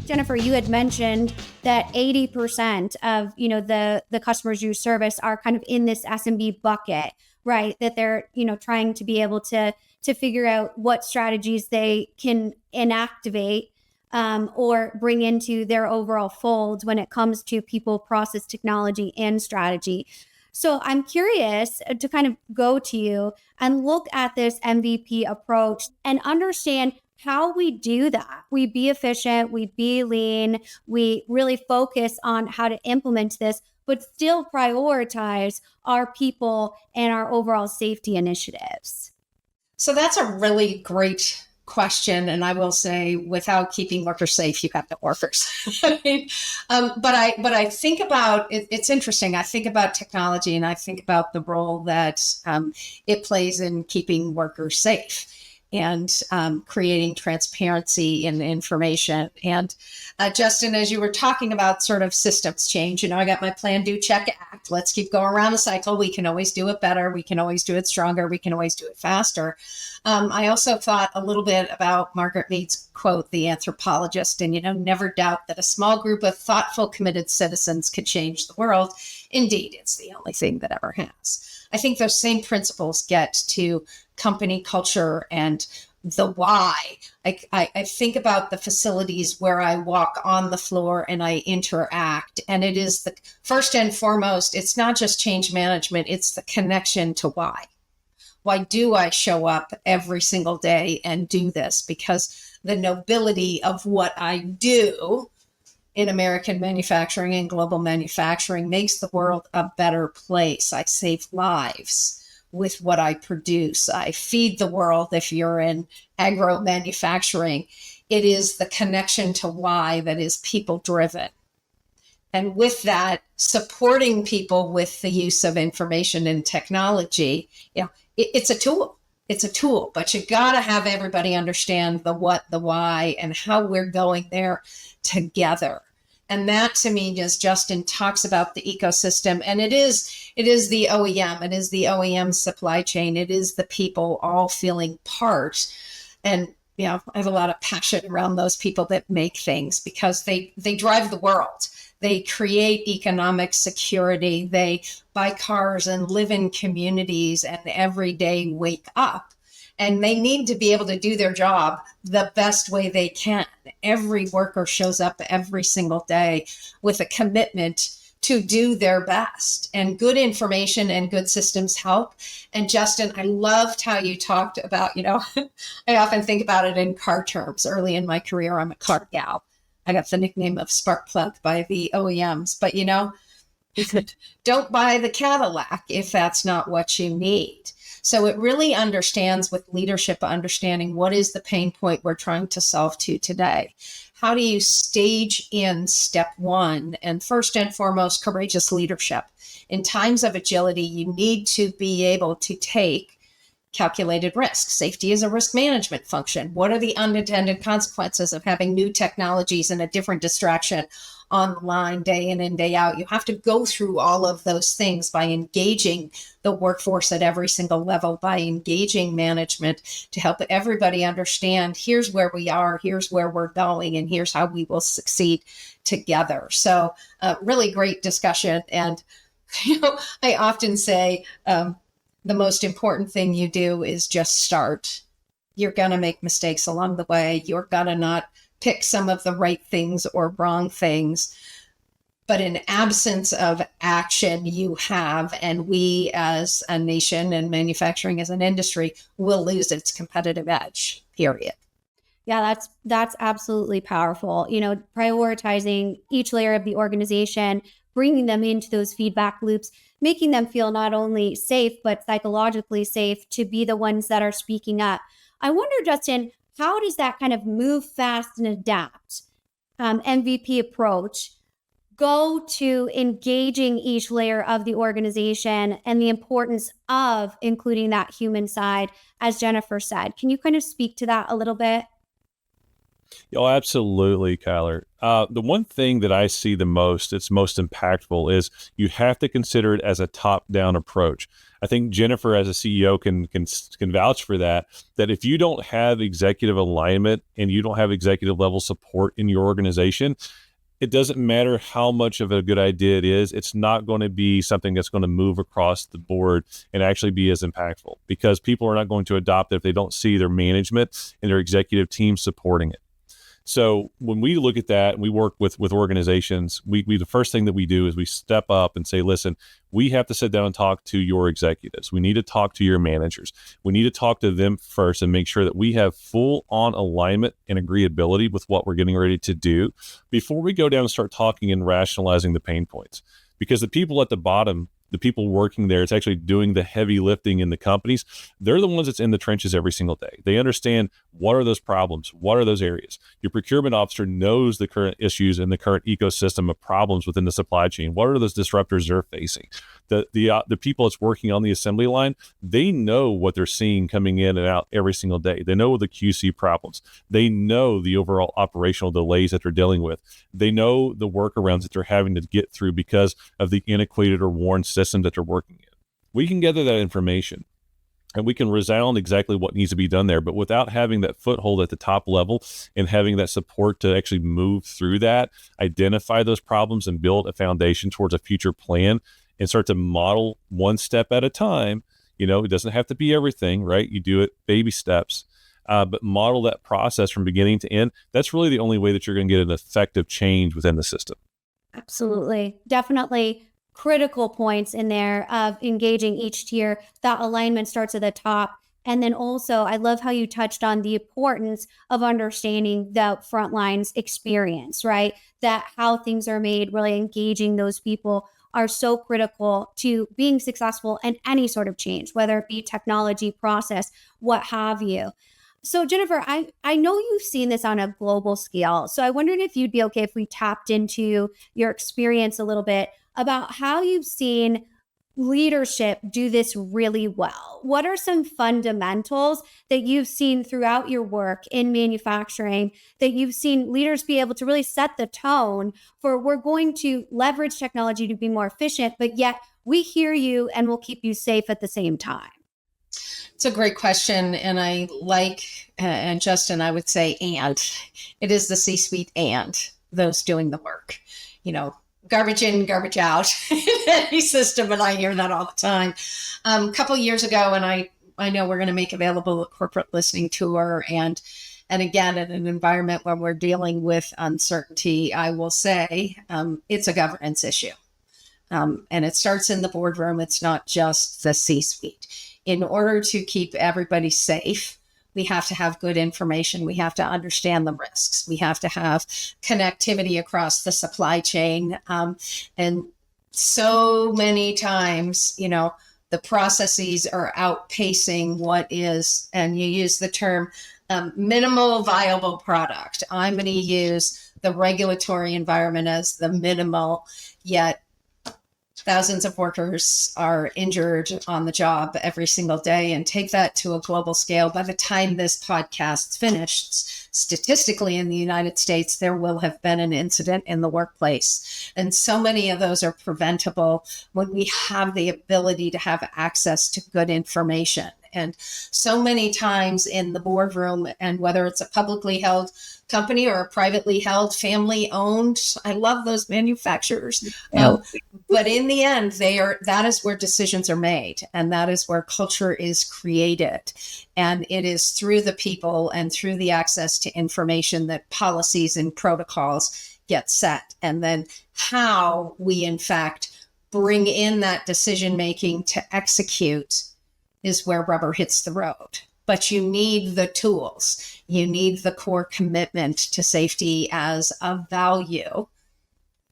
Jennifer, you had mentioned that 80% of, the customers you service are kind of in this SMB bucket, right? That they're, trying to be able to figure out what strategies they can inactivate or bring into their overall fold when it comes to people, process, technology, and strategy. So I'm curious to kind of go to you and look at this MVP approach and understand how we do that. We be efficient, we be lean, we really focus on how to implement this, but still prioritize our people and our overall safety initiatives. So that's a really great question. And I will say, without keeping workers safe, you have no workers. But I think about it, it's interesting. I think about technology and I think about the role that it plays in keeping workers safe and creating transparency in the information. And Justin, as you were talking about sort of systems change, I got my plan, do, check, act. Let's keep going around the cycle. We can always do it better. We can always do it stronger. We can always do it faster. I also thought a little bit about Margaret Mead's quote, the anthropologist, and, never doubt that a small group of thoughtful, committed citizens could change the world. Indeed, it's the only thing that ever has. I think those same principles get to company culture and the why. I think about the facilities where I walk on the floor and I interact. And it is the first and foremost, it's not just change management, it's the connection to why. Why do I show up every single day and do this? Because the nobility of what I do in American manufacturing and global manufacturing makes the world a better place. I save lives with what I produce. I feed the world if you're in agro manufacturing. It is the connection to why that is people driven. And with that, supporting people with the use of information and technology, it's a tool. It's a tool, but you got to have everybody understand the what, the why, and how we're going there together. And that, to me, as Justin talks about the ecosystem, and it is the OEM, it is the OEM supply chain, it is the people all feeling part. And I have a lot of passion around those people that make things because they drive the world. They create economic security. They buy cars and live in communities and every day wake up. And they need to be able to do their job the best way they can. Every worker shows up every single day with a commitment to do their best. And good information and good systems help. And Justin, I loved how you talked about, I often think about it in car terms. Early in my career, I'm a car gal. I got the nickname of Spark Plug by the OEMs. But, don't buy the Cadillac if that's not what you need. So it really understands with leadership, understanding what is the pain point we're trying to solve to today. How do you stage in step one? And first and foremost, courageous leadership. In times of agility, you need to be able to take calculated risk. Safety is a risk management function. What are the unintended consequences of having new technologies and a different distraction on the line day in and day out? You have to go through all of those things by engaging the workforce at every single level, by engaging management to help everybody understand here's where we are, here's where we're going, and here's how we will succeed together. So really great discussion. And I often say, the most important thing you do is just start. You're going to make mistakes along the way. You're going to not pick some of the right things or wrong things. But in absence of action, you have, and we as a nation and manufacturing as an industry will lose its competitive edge, period. Yeah, that's absolutely powerful. Prioritizing each layer of the organization, bringing them into those feedback loops, making them feel not only safe, but psychologically safe to be the ones that are speaking up. I wonder, Justin, how does that kind of move fast and adapt MVP approach go to engaging each layer of the organization and the importance of including that human side, as Jennifer said? Can you kind of speak to that a little bit? Oh, absolutely, Kyler. The one thing that I see the most, it's most impactful, is you have to consider it as a top-down approach. I think Jennifer, as a CEO, can vouch for that. That if you don't have executive alignment and you don't have executive level support in your organization, it doesn't matter how much of a good idea it is. It's not going to be something that's going to move across the board and actually be as impactful, because people are not going to adopt it if they don't see their management and their executive team supporting it. So when we look at that and we work with organizations, we the first thing that we do is we step up and say, listen, we have to sit down and talk to your executives. We need to talk to your managers. We need to talk to them first and make sure that we have full on alignment and agreeability with what we're getting ready to do before we go down and start talking and rationalizing the pain points. Because the people at the bottom, the people working there, it's actually doing the heavy lifting in the companies. They're the ones that's in the trenches every single day. They understand what are those problems, what are those areas. Your procurement officer knows the current issues in the current ecosystem of problems within the supply chain. What are those disruptors they're facing? The people that's working on the assembly line, they know what they're seeing coming in and out every single day. They know the QC problems. They know the overall operational delays that they're dealing with. They know the workarounds that they're having to get through because of the antiquated or worn system that they're working in. We can gather that information and we can resound exactly what needs to be done there, but without having that foothold at the top level and having that support to actually move through that, identify those problems and build a foundation towards a future plan and start to model one step at a time. It doesn't have to be everything, right? You do it baby steps, but model that process from beginning to end. That's really the only way that you're going to get an effective change within the system. Absolutely. Definitely critical points in there of engaging each tier. That alignment starts at the top. And then also, I love how you touched on the importance of understanding the frontline's experience, right? That how things are made, really engaging those people are so critical to being successful in any sort of change, whether it be technology, process, what have you. So Jennifer, I know you've seen this on a global scale. So I wondered if you'd be okay if we tapped into your experience a little bit about how you've seen leadership do this really well. What are some fundamentals that you've seen throughout your work in manufacturing that you've seen leaders be able to really set the tone for, we're going to leverage technology to be more efficient, but yet we hear you and we'll keep you safe at the same time? It's a great question. And and Justin, I would say, and it is the C-suite and those doing the work, garbage in, garbage out in any system. And I hear that all the time. A couple of years ago, and I know we're going to make available a corporate listening tour. And again, in an environment where we're dealing with uncertainty, I will say it's a governance issue. And it starts in the boardroom. It's not just the C-suite. In order to keep everybody safe, we have to have good information. We have to understand the risks. We have to have connectivity across the supply chain. And so many times, the processes are outpacing what is, and you use the term minimal viable product. I'm going to use the regulatory environment as the minimal, yet thousands of workers are injured on the job every single day. And take that to a global scale. By the time this podcast's finished, statistically in the United States, there will have been an incident in the workplace. And so many of those are preventable when we have the ability to have access to good information. And so many times in the boardroom, and whether it's a publicly held company or a privately held, family owned, I love those manufacturers. But in the end, that is where decisions are made, and that is where culture is created. And it is through the people and through the access to information that policies and protocols get set. And then how we, in fact, bring in that decision making to execute is where rubber hits the road. But you need the tools. You need the core commitment to safety as a value.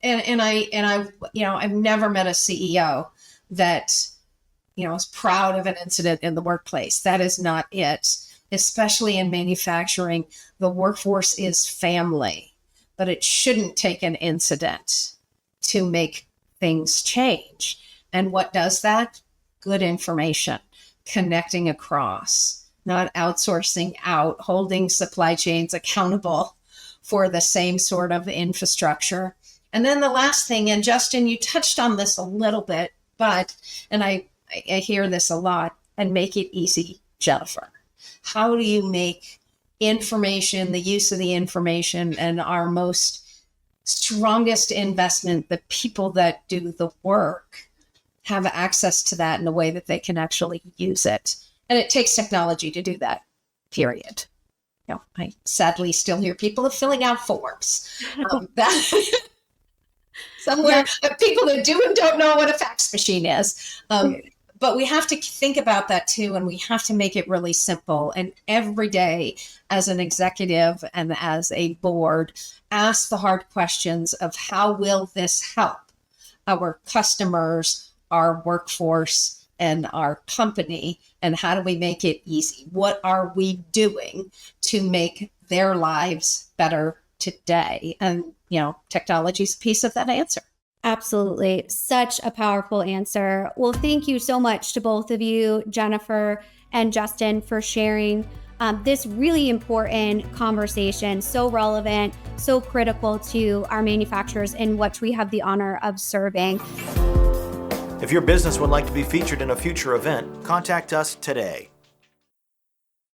And I've never met a CEO that, is proud of an incident in the workplace. That is not it. Especially in manufacturing, the workforce is family, but it shouldn't take an incident to make things change. And what does that? Good information, connecting across, not outsourcing out, holding supply chains accountable for the same sort of infrastructure. And then the last thing, and Justin, you touched on this a little bit, and I hear this a lot, and make it easy, Jennifer. How do you make information, the use of the information, and our most strongest investment, the people that do the work, have access to that in a way that they can actually use it? And it takes technology to do that, period. I sadly still hear people filling out forms. Somewhere, people that do and don't know what a fax machine is. But we have to think about that too, and we have to make it really simple. And every day, as an executive and as a board, ask the hard questions of how will this help our customers, our workforce, and our company, and how do we make it easy? What are we doing to make their lives better today? And, technology is a piece of that answer. Absolutely. Such a powerful answer. Well, thank you so much to both of you, Jennifer and Justin, for sharing this really important conversation, so relevant, so critical to our manufacturers in which we have the honor of serving. If your business would like to be featured in a future event, contact us today.